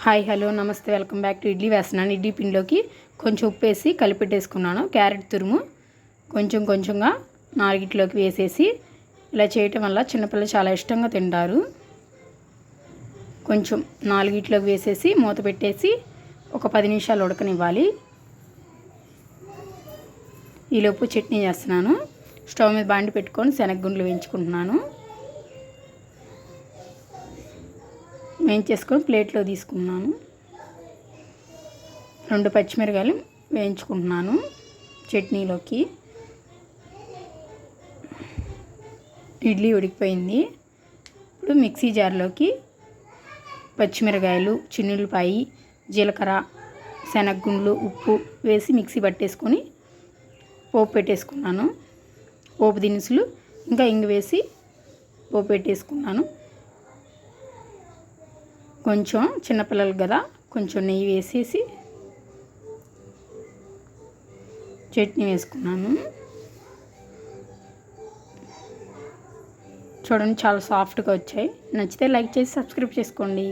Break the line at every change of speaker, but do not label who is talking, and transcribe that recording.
Hi hello నమస్తే welcome back to idli వేస్తున్నాను. ఇడ్లీ పిండిలోకి కొంచెం ఉప్పు వేసి కలిపెట్టేసుకున్నాను. క్యారెట్ తురుము కొంచెం కొంచెంగా నాలుగిట్లోకి వేసేసి ఇలా చేయటం వల్ల చిన్నపిల్లలు చాలా ఇష్టంగా తింటారు. కొంచెం నాలుగిట్లోకి వేసేసి మూత పెట్టేసి ఒక 10 నిమిషాలు ఉడకనివ్వాలి. ఈలోపు చట్నీ చేస్తున్నాను. స్టవ్ మీద బాండి పెట్టుకొని శనగగుండ్లు వేయించుకుంటున్నాను. వేయించేసుకొని ప్లేట్లో తీసుకున్నాను. 2 పచ్చిమిరకాయలు వేయించుకుంటున్నాను చట్నీలోకి. ఇడ్లీ ఉడికిపోయింది. ఇప్పుడు మిక్సీ జార్లోకి పచ్చిమిరకాయలు, చిన్నులపాయి, జీలకర్ర, శనగగుండ్లు, ఉప్పు వేసి మిక్సీ పట్టేసుకొని పోపు పెట్టేసుకున్నాను. పోపు దినుసులు ఇంకా ఇంగు వేసి పోపు పెట్టేసుకున్నాను. కొంచెం చిన్నపిల్లలు కదా, కొంచెం నెయ్యి వేసేసి చట్నీ వేసుకున్నాను. చూడండి చాలా సాఫ్ట్గా వచ్చాయి. నచ్చితే లైక్ చేసి సబ్స్క్రైబ్ చేసుకోండి.